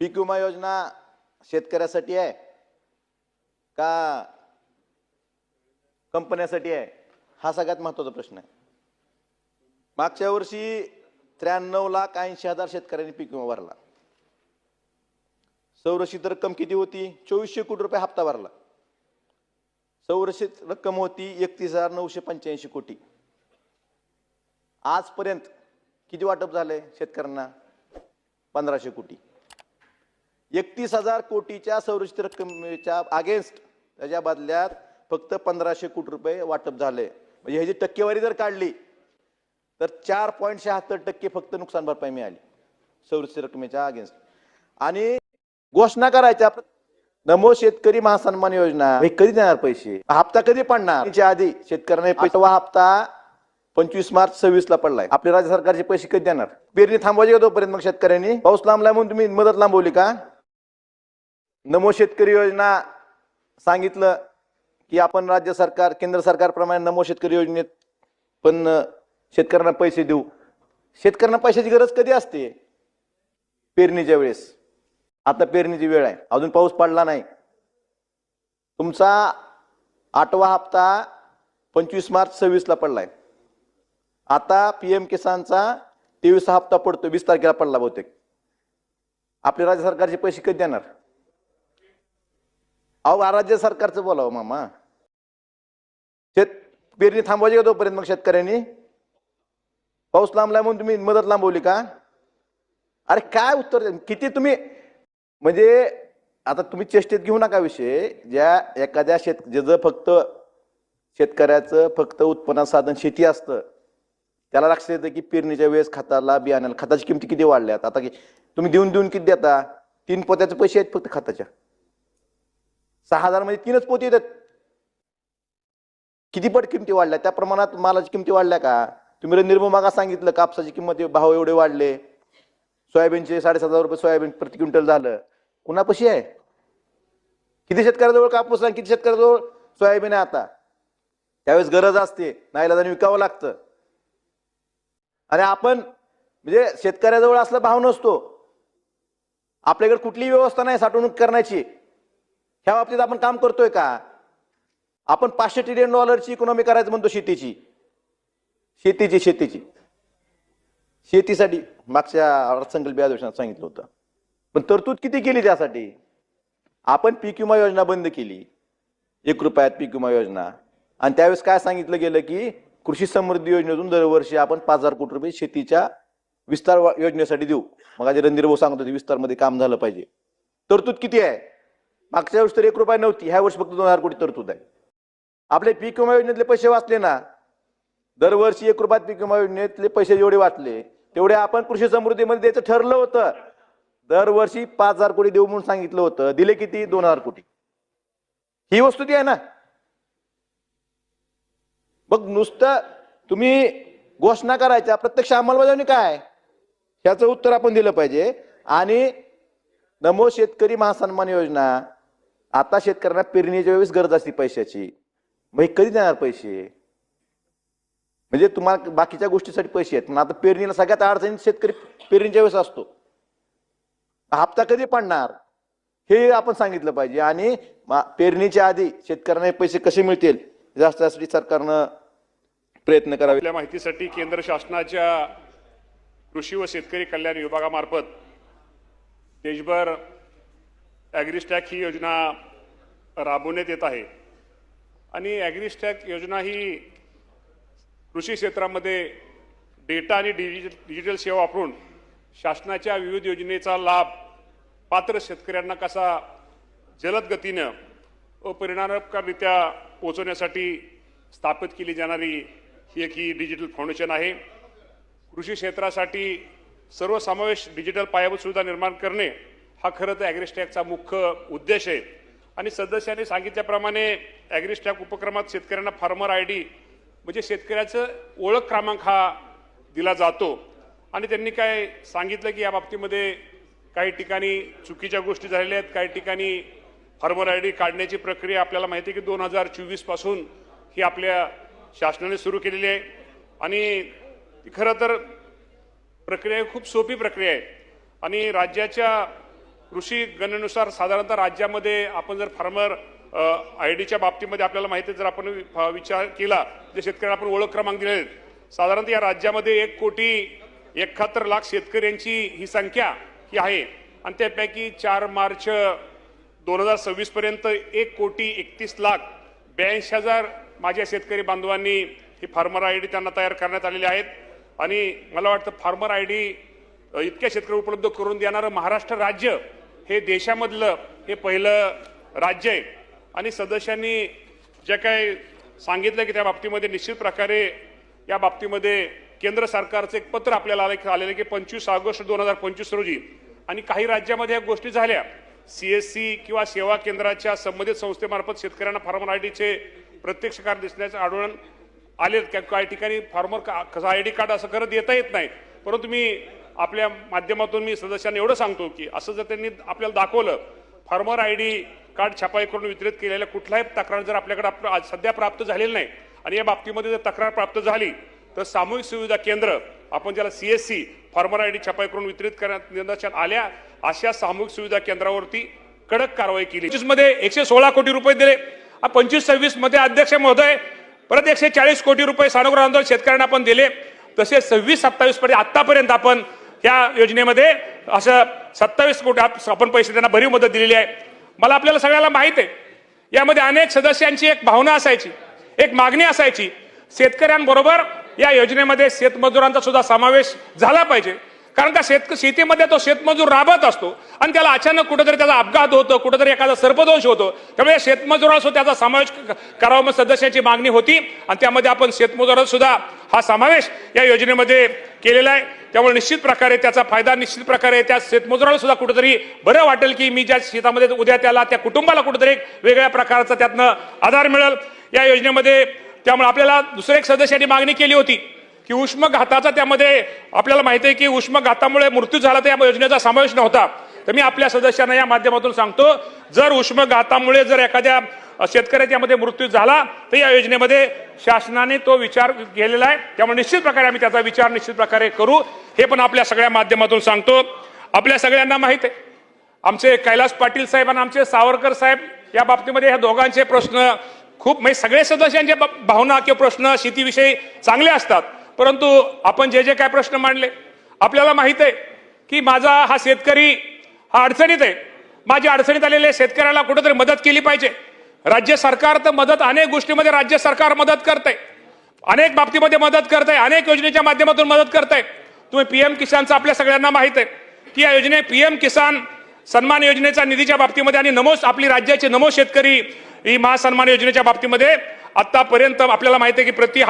पीक विमा योजना शेतकऱ्यासाठी आहे का कंपन्यासाठी आहे, हा सगळ्यात महत्त्वाचा प्रश्न आहे. मागच्या वर्षी 93,80,000 शेतकऱ्यांनी पीक विमा भरला. संरक्षित रक्कम किती होती? 2400 कोटी रुपये हप्ता भरला. संरक्षित रक्कम होती 31,985 कोटी. आजपर्यंत किती वाटप झाले शेतकऱ्यांना? 1500 कोटी. 31,000 कोटीच्या संरक्षित रक्कमेच्या अगेन्स्ट त्याच्या बदल्यात फक्त 1500 कोटी रुपये वाटप झाले. म्हणजे ह्याची टक्केवारी जर काढली तर 4.76% फक्त नुकसान भरपाई मिळाली संरक्षित रकमेच्या अगेन्स्ट. आणि घोषणा करायच्या नमो शेतकरी महासन्मान योजना कधी देणार पैसे? हप्ता कधी पडणार? त्याच्या आधी शेतकऱ्यांना पैसा हप्ता 25 मार्च 26 ला पडलाय. आपले राज्य सरकारचे पैसे कधी देणार? पेरणी थांबवायची का तोपर्यंत? मग शेतकऱ्यांनी पाऊस लांबलाय म्हणून तुम्ही मदत लांबवली का? नमो शेतकरी योजना सांगितलं की आपण राज्य सरकार केंद्र सरकारप्रमाणे नमो शेतकरी योजनेत पण शेतकऱ्यांना पैसे देऊ. शेतकऱ्यांना पैशाची गरज कधी असते? पेरणीच्या वेळेस. आता पेरणीची वेळ आहे, अजून पाऊस पडला नाही. तुमचा 8वा हप्ता 25 मार्च 26 ला पडलाय. आता PM किसानचा 23 हप्ता पडतो, 20 तारखेला पडला बहुतेक. आपले राज्य सरकारचे पैसे कधी देणार? अहो राज्य सरकारचं बोलावं मामा. पेरणी थांबवायची का तोपर्यंत? मग शेतकऱ्यांनी पाऊस लांबलाय म्हणून तुम्ही मदत लांबवली का? अरे काय उत्तर किती तुम्ही, म्हणजे आता तुम्ही चेष्टेत घेऊ नका विषय. ज्या एखाद्या ज्याचं फक्त शेतकऱ्याचं फक्त उत्पन्न साधन शेती असतं त्याला लक्षात येतं की पेरणीच्या वेळेस खताला बियाण्याला खताची किमती किती वाढल्यात. आता तुम्ही देऊन किती देता? 3 पोत्याचे पैसे आहेत फक्त खताच्या. 6,000 मध्ये 3च पोती येतात. किती पट किमती वाढल्या? त्या प्रमाणात मालाची किमती वाढल्या का? तुम्ही निर्ममागा सांगितलं कापसाची किंमत भाव एवढे वाढले, सोयाबीनचे 7,500 रुपये सोयाबीन प्रति क्विंटल झालं. कुणापाशी आहे? किती शेतकऱ्याजवळ कापूस आहे, किती शेतकऱ्याजवळ सोयाबीन आहे? आता त्यावेळेस गरज असते, नाईलाजाने विकावं लागतं. आणि आपण म्हणजे शेतकऱ्याजवळ असला भाव नसतो. आपल्याकडे कुठलीही व्यवस्था नाही साठवणूक करण्याची. ह्या बाबतीत आपण काम करतोय का? आपण $500 ट्रिलियन इकॉनॉमी करायचं म्हणतो शेतीची. शेतीसाठी मागच्या अर्थसंकल्पीय अधिवेशनात सांगितलं होतं. पण तरतूद किती केली त्यासाठी? आपण पीक विमा योजना बंद केली, 1 रुपयात पीक विमा योजना. आणि त्यावेळेस काय सांगितलं गेलं की कृषी समृद्धी योजनेतून दरवर्षी आपण 5,000 कोटी रुपये शेतीच्या विस्तार योजनेसाठी देऊ. मग आज रणधीर भाऊ सांगत होते विस्तारमध्ये काम झालं पाहिजे. तरतूद किती आहे? मागच्या वर्षी तर 1 रुपया नव्हती, ह्या वर्षी फक्त 2,000 कोटी तरतूद आहे. आपले पीक विमा योजनेतले पैसे वाचले ना, दरवर्षी 1 रुपयात पीक विमा योजनेतले पैसे जेवढे वाचले तेवढे आपण कृषी समृद्धीमध्ये द्यायचं ठरलं होतं. दरवर्षी 5,000 कोटी देऊ म्हणून सांगितलं होतं. दिले किती? 2,000 कोटी. ही वस्तुस्थिती आहे ना. मग नुसतं तुम्ही घोषणा करायच्या, प्रत्यक्ष अंमलबजावणी काय ह्याचं उत्तर आपण दिलं पाहिजे. आणि नमो शेतकरी महासन्मान योजना, आता शेतकऱ्यांना पेरणीच्या वेळेस गरज असते पैशाची, मग कधी देणार पैसे? म्हणजे तुम्हाला बाकीच्या गोष्टीसाठी पैसे आहेत, पण आता पेरणीला सगळ्यात अडचणीत शेतकरी पेरणीच्या वेळेस असतो. हप्ता कधी पडणार हे आपण सांगितलं पाहिजे. आणि पेरणीच्या आधी शेतकऱ्यांना पैसे कसे मिळतील यासाठी सरकारनं प्रयत्न करावे. आपल्या माहितीसाठी केंद्र शासनाच्या कृषी व शेतकरी कल्याण विभागामार्फत देशभर ॲग्रिस्टॅक ही योजना राबवण्यात येत आहे. आणि ॲग्रिस्टॅक योजना ही कृषी क्षेत्रामध्ये डेटा आणि डिजिटल सेवा वापरून शासनाच्या विविध योजनेचा लाभ पात्र शेतकऱ्यांना कसा जलद गतीनं व परिणामकाररित्या पोहोचवण्यासाठी स्थापित केली जाणारी ही एक डिजिटल फाउंडेशन आहे. कृषी क्षेत्रासाठी सर्वसमावेश डिजिटल पायाभूत सुविधा निर्माण करणे हा खरं तर ॲग्रिस्टॅकचा मुख्य उद्देश आहे. आणि सदस्यांनी सांगितल्याप्रमाणे ॲग्रिस्टॅक उपक्रमात शेतकऱ्यांना फार्मर ID म्हणजे शेतकऱ्याचं ओळख क्रमांक हा दिला जातो. आणि त्यांनी काय सांगितलं की या बाबतीमध्ये काही ठिकाणी चुकीच्या गोष्टी झालेल्या आहेत. काही ठिकाणी फार्मर ID काढण्याची प्रक्रिया आपल्याला माहिती आहे की 2024 पासून ही आपल्या शासनाने सुरू केलेली आहे. आणि खरं तर प्रक्रिया खूप सोपी प्रक्रिया आहे. आणि राज्याच्या कृषी गणनेनुसार साधारणतः राज्यामध्ये आपण जर फार्मर आयडीच्या बाबतीमध्ये आपल्याला माहिती आहे, जर आपण विचार केला जे शेतकऱ्यांना आपण ओळख क्रमांक दिले आहेत, साधारणतः या राज्यामध्ये 1,71,00,000 शेतकऱ्यांची ही संख्या ही आहे आणि त्यापैकी 4 मार्च 2026 पर्यंत 1,31,82,000 माझ्या शेतकरी बांधवांनी ही फार्मर आयडी त्यांना तयार करण्यात आलेली आहेत. आणि मला वाटतं फार्मर आयडी इतक्या शेतकरी उपलब्ध करून देणारं महाराष्ट्र राज्य हे देशामधलं हे पहिलं राज्य आहे. आणि सदस्यांनी जे काही सांगितलं की त्या बाबतीमध्ये निश्चित प्रकारे या बाबतीमध्ये केंद्र सरकारचं एक पत्र आपल्याला आलेलं की 25 ऑगस्ट 2025 रोजी आणि काही राज्यामध्ये या गोष्टी झाल्या. CSC किंवा सेवा केंद्राच्या संबंधित संस्थेमार्फत शेतकऱ्यांना फार्मर आयडीचे प्रत्यक्ष कार्ड दिसण्याचं आढळून आले. काही ठिकाणी फार्मर आयडी कार्ड असं करत येता येत नाही. परंतु मी आपल्या माध्यमातून मी सदस्यांना एवढं सांगतो की असं जर त्यांनी आपल्याला दाखवलं फार्मर आयडी कार्ड छापाई करून वितरित केलेल्या कुठलाही तक्रार जर आपल्याकडे सध्या प्राप्त झालेली नाही आणि या बाबतीमध्ये जर तक्रार प्राप्त झाली तर सामूहिक सुविधा केंद्र आपण ज्याला CSC फार्मर आयडी छापाई करून वितरित करण्यात आल्या अशा सामूहिक सुविधा केंद्रावरती कडक कारवाई केली. 25 मध्ये 116 कोटी रुपये दिले. 25-26 मध्ये अध्यक्ष महोदय परत 140 कोटी रुपये सानुग्रह आंदोलन शेतकऱ्यांना आपण दिले. तसे 26-27 पर्यंत आतापर्यंत आपण या योजनेमध्ये असं 27 कोटी आपण पैसे त्यांना भरीव मदत दिलेली आहे. मला आपल्याला सगळ्याला माहित आहे यामध्ये अनेक सदस्यांची एक भावना असायची, एक मागणी असायची, शेतकऱ्यांबरोबर या योजनेमध्ये शेतमजुरांचा सुद्धा समावेश झाला पाहिजे. कारण का शेतीमध्ये तो शेतमजूर राबत असतो आणि त्याला अचानक कुठेतरी त्याचा अपघात होतो, कुठेतरी एखादा सर्पदोष होतो, त्यामुळे शेतमजुराला सुद्धा त्याचा समावेश करावा मग सदस्याची मागणी होती आणि त्यामध्ये आपण शेतमजुराला सुद्धा हा समावेश या योजनेमध्ये केलेला आहे. त्यामुळे निश्चित प्रकारे त्याचा फायदा निश्चित प्रकारे त्या शेतमजुराला सुद्धा कुठेतरी बरं वाटेल की मी ज्या शेतामध्ये उद्या त्याला त्या कुटुंबाला कुठेतरी एक वेगळ्या प्रकारचा त्यातनं आधार मिळेल या योजनेमध्ये. त्यामुळे आपल्याला दुसऱ्या एक सदस्यांनी मागणी केली होती की उष्माघाताचा त्यामध्ये आपल्याला माहिती आहे की उष्माघातामुळे मृत्यू झाला तर या योजनेचा समावेश नव्हता. तर मी आपल्या सदस्यांना या माध्यमातून सांगतो जर उष्माघातामुळे जर एखाद्या शेतकऱ्याच्या यामध्ये मृत्यू झाला तर या योजनेमध्ये शासनाने तो विचार केलेला आहे. त्यामुळे निश्चित प्रकारे आम्ही त्याचा विचार निश्चित प्रकारे करू हे पण आपल्या सगळ्या माध्यमातून सांगतो. आपल्या सगळ्यांना माहित आहे आमचे कैलास पाटील साहेब आणि आमचे सावरकर साहेब या बाबतीमध्ये ह्या दोघांचे प्रश्न खूप म्हणजे सगळे सदस्यांचे भावना किंवा प्रश्न शेतीविषयी चांगले असतात. परंतु आपण जे जे काय प्रश्न मांडले आपल्याला माहित आहे की माझा हा शेतकरी हा अडचणीत आहे. माझ्या अडचणीत आलेल्या शेतकऱ्याला कुठेतरी मदत केली पाहिजे. राज्य सरकार तर मदत अनेक गोष्टीमध्ये राज्य सरकार मदत करते, अनेक बाबतीमध्ये मदत करते, अनेक योजनेच्या माध्यमातून मदत करते. तुम्ही PM किसानचं आपल्या सगळ्यांना माहित आहे की या योजने PM किसान सन्मान योजनेच्या निधीच्या बाबतीमध्ये आणि नमो आपली राज्याचे नमो शेतकरी ही महासन्मान योजनेच्या बाबतीमध्ये आतापर्यंत आपल्याला माहिती आहे की प्रति